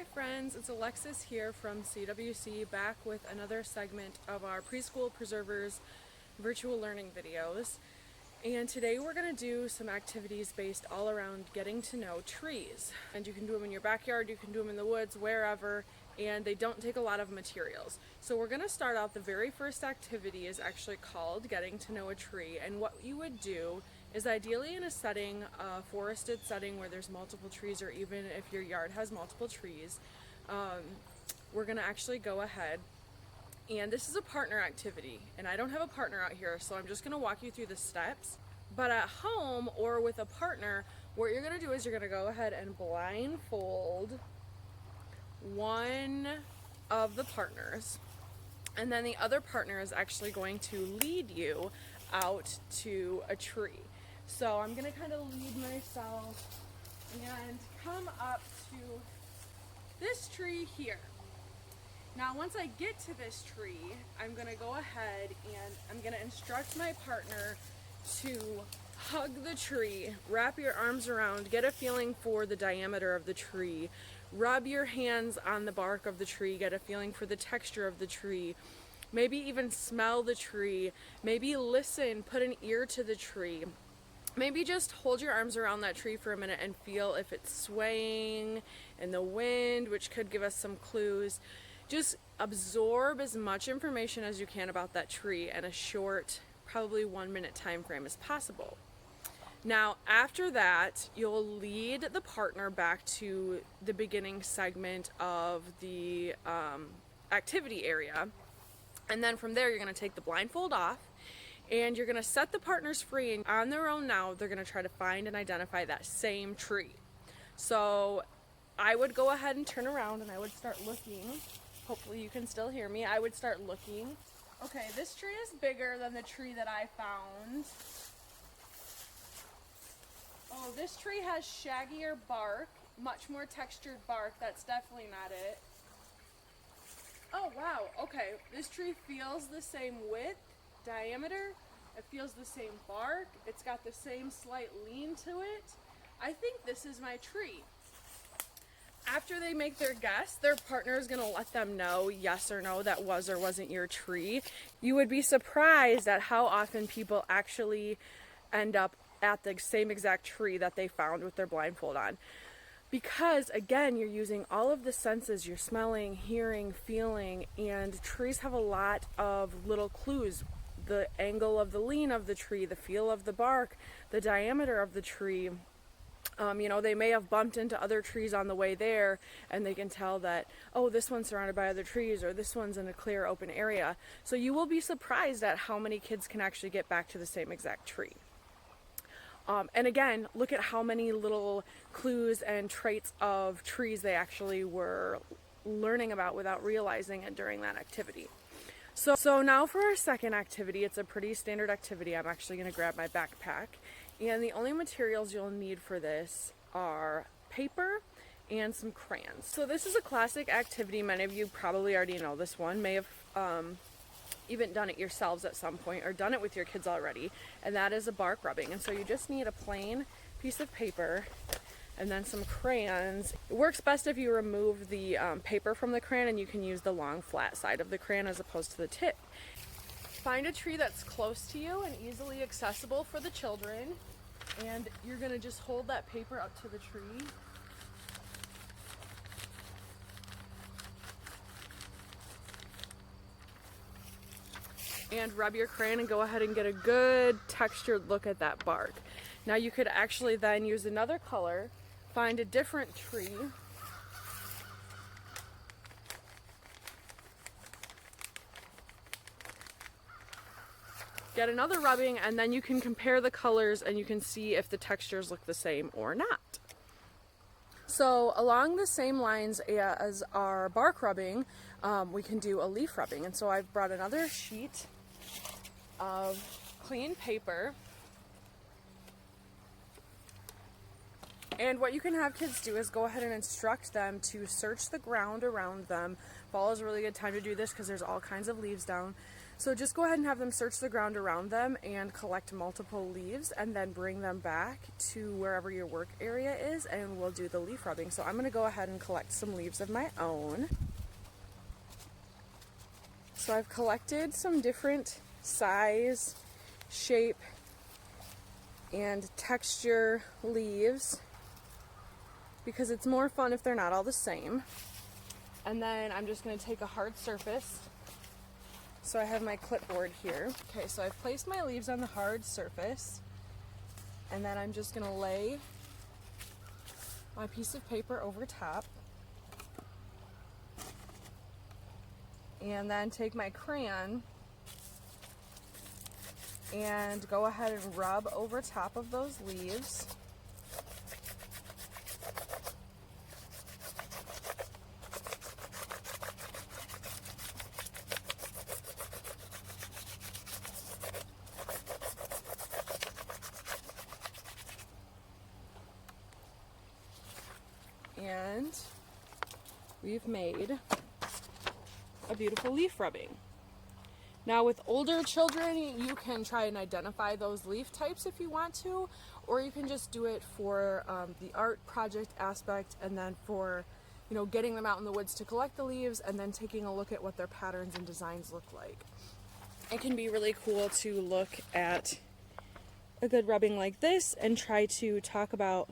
Hi friends, it's Alexis here from CWC, back with another segment of our Preschool Preservers virtual learning videos. And today we're going to do some activities based all around getting to know trees. And you can do them in your backyard, you can do them in the woods, wherever, and they don't take a lot of materials. So we're going to start out, the very first activity is actually called Getting to Know a Tree. And what you would do is, ideally in a setting, a forested setting where there's multiple trees, or even if your yard has multiple trees, we're going to actually go ahead, and this is a partner activity, and I don't have a partner out here, so I'm just going to walk you through the steps. But at home or with a partner, what you're going to do is you're going to go ahead and blindfold one of the partners, and then the other partner is actually going to lead you out to a tree. So I'm going to kind of lead myself and come up to this tree here. Now once I get to this tree, I'm going to go ahead and I'm going to instruct my partner to hug the tree, wrap your arms around, get a feeling for the diameter of the tree, rub your hands on the bark of the tree, get a feeling for the texture of the tree, maybe even smell the tree, maybe listen, put an ear to the tree. Maybe just hold your arms around that tree for a minute and feel if it's swaying in the wind, which could give us some clues. Just absorb as much information as you can about that tree in a short, probably 1 minute time frame as possible. Now, after that, you'll lead the partner back to the beginning segment of the activity area. And then from there, you're going to take the blindfold off, and you're going to set the partners free, and on their own now they're going to try to find and identify that same tree. So I would go ahead and turn around and I would start looking. Hopefully you can still hear me. I would start looking. Okay, this tree is bigger than the tree that I found. Oh, this tree has shaggier bark, much more textured bark. That's definitely not it. Oh wow, okay, this tree feels the same width, diameter, it feels the same bark, it's got the same slight lean to it. I think this is my tree. After they make their guess, their partner is going to let them know yes or no, that was or wasn't your tree. You would be surprised at how often people actually end up at the same exact tree that they found with their blindfold on. Because again, you're using all of the senses, you're smelling, hearing, feeling, and trees have a lot of little clues. The angle of the lean of the tree, the feel of the bark, the diameter of the tree. They may have bumped into other trees on the way there, and they can tell that, oh, this one's surrounded by other trees, or this one's in a clear open area. So you will be surprised at how many kids can actually get back to the same exact tree. And again, look at how many little clues and traits of trees they actually were learning about without realizing it during that activity. So now for our second activity, it's a pretty standard activity. I'm actually going to grab my backpack, and the only materials you'll need for this are paper and some crayons. So this is a classic activity. Many of you probably already know this one, may have even done it yourselves at some point or done it with your kids already, and that is a bark rubbing. And so you just need a plain piece of paper and then some crayons. It works best if you remove the paper from the crayon, and you can use the long flat side of the crayon as opposed to the tip. Find a tree that's close to you and easily accessible for the children, and you're going to just hold that paper up to the tree. And rub your crayon and go ahead and get a good textured look at that bark. Now you could actually then use another color, find a different tree, get another rubbing, and then you can compare the colors and you can see if the textures look the same or not. So along the same lines as our bark rubbing, we can do a leaf rubbing. And so I've brought another sheet of clean paper. And what you can have kids do is go ahead and instruct them to search the ground around them. Fall is a really good time to do this because there's all kinds of leaves down. So just go ahead and have them search the ground around them and collect multiple leaves and then bring them back to wherever your work area is and we'll do the leaf rubbing. So I'm going to go ahead and collect some leaves of my own. So I've collected some different size, shape, and texture leaves because it's more fun if they're not all the same. And then I'm just going to take a hard surface. So I have my clipboard here. Okay, so I've placed my leaves on the hard surface, and then I'm just going to lay my piece of paper over top, and then take my crayon and go ahead and rub over top of those leaves. And we've made a beautiful leaf rubbing. Now with older children, you can try and identify those leaf types if you want to, or you can just do it for the art project aspect, and then for, you know, getting them out in the woods to collect the leaves and then taking a look at what their patterns and designs look like. It can be really cool to look at a good rubbing like this and try to talk about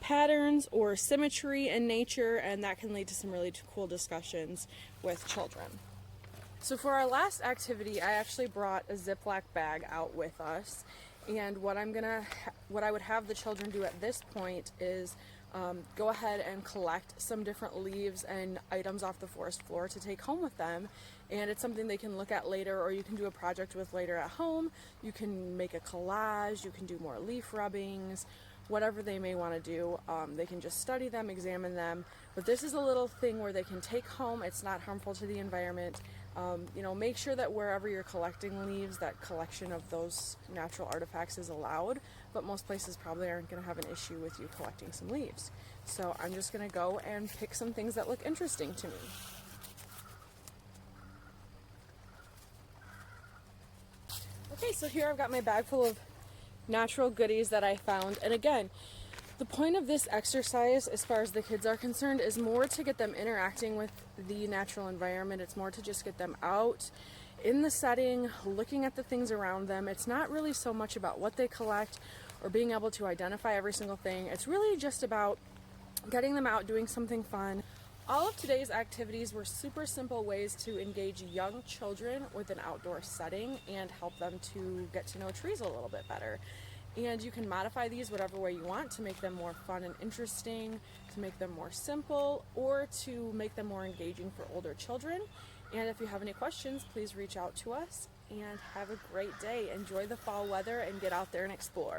patterns or symmetry in nature, and that can lead to some really cool discussions with children. So for our last activity, I actually brought a Ziploc bag out with us, and what I would have the children do at this point is go ahead and collect some different leaves and items off the forest floor to take home with them. And it's something they can look at later, or you can do a project with later at home. You can make a collage, you can do more leaf rubbings, whatever they may want to do. They can just study them, examine them, but this is a little thing where they can take home. It's not harmful to the environment. You know, make sure that wherever you're collecting leaves, that collection of those natural artifacts is allowed, but most places probably aren't going to have an issue with you collecting some leaves. So I'm just going to go and pick some things that look interesting to me. Okay, so here I've got my bag full of natural goodies that I found, and again, the point of this exercise, as far as the kids are concerned, is more to get them interacting with the natural environment. It's more to just get them out in the setting, looking at the things around them. It's not really so much about what they collect or being able to identify every single thing. It's really just about getting them out, doing something fun. All of today's activities were super simple ways to engage young children with an outdoor setting and help them to get to know trees a little bit better. And you can modify these whatever way you want to make them more fun and interesting, to make them more simple, or to make them more engaging for older children. And if you have any questions, please reach out to us, and have a great day. Enjoy the fall weather and get out there and explore.